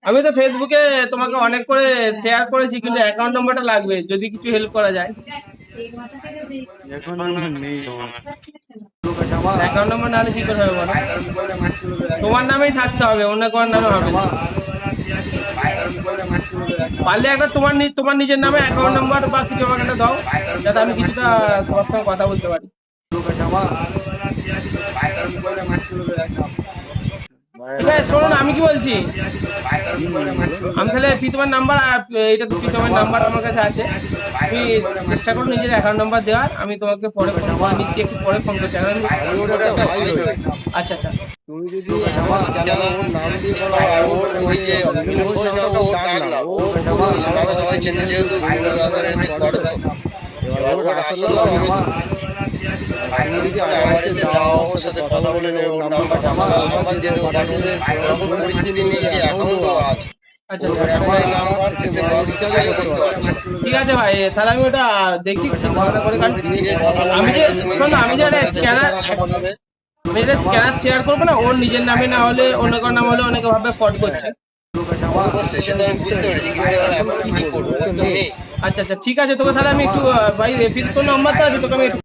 আমি তো ফেসবুকে তোমাকে অনেক করে শেয়ার করেছি, কিন্তু অ্যাকাউন্ট নাম্বারটা লাগবে যদি কিছু হেল্প করা যায়। এখন আমার নেই আমার। অ্যাকাউন্ট নাম্বার নাহলে কি করে হবে বলো? তোমার নামেই থাকতে হবে, অন্য কারোর নামে হবে না। পারলে একটা তোমার নিজের নামে অ্যাকাউন্ট নাম্বার বা কিছু আমাকে একটা দাও, যাতে আমি কিছুটা সবার সঙ্গে কথা বলতে পারি। ঠিক আছে, শোনো না, আমি কি বলছি, আমি তাহলে প্রীতমের নাম্বার, এটা তো প্রীতমের নাম্বার আমার কাছে আছে, তুমি চেষ্টা করো নিজের অ্যাকাউন্ট নাম্বার দেওয়ার। আমি তোমাকে পরে ফোন করে নিচ্ছি, একটু পরে ফোন করছি। এখন আচ্ছা আচ্ছা। তুমি যদি আমার জানা ওর নাম দিয়ে বলো, ওর ওই যে খোঁজ নাও, ওর ডাক না, ও সবাই সবাই চেনে, যেহেতু করে তো। এবার ওর আসল নাম তুমি যদি আমার কাছে যাও, ওর সাথে কথা বলে নেবে, ওর নাম্বারটা আমার দিয়ে দেবো। বাট ওদের ওরকম পরিস্থিতি নেই যে অ্যাকাউন্টও আছে। আচ্ছা ওর একটাই নাম আছে, রিচার্জও করতে পারছে না। ঠিক আছে ভাই, তাহলে আমি ওটা দেখি চিন্তা ভাবনা করে। কারণ আমি যে, শোনো, আমি যে একটা স্ক্যানার শেয়ার করবো না, ওর নিজের নামে না হলে অন্য কারোর নাম হলে অনেকে ভাবে ফ্রড করছে। অবশ্যই সেটা আমি বুঝতে পারছি, কিন্তু এবার এখন কি করবো, ও তো নেই। আচ্ছা আচ্ছা, ঠিক আছে, তোকে তাহলে আমি একটু ভাই রেপিড তোর নাম্বার তো আছে, তোকে আমি একটু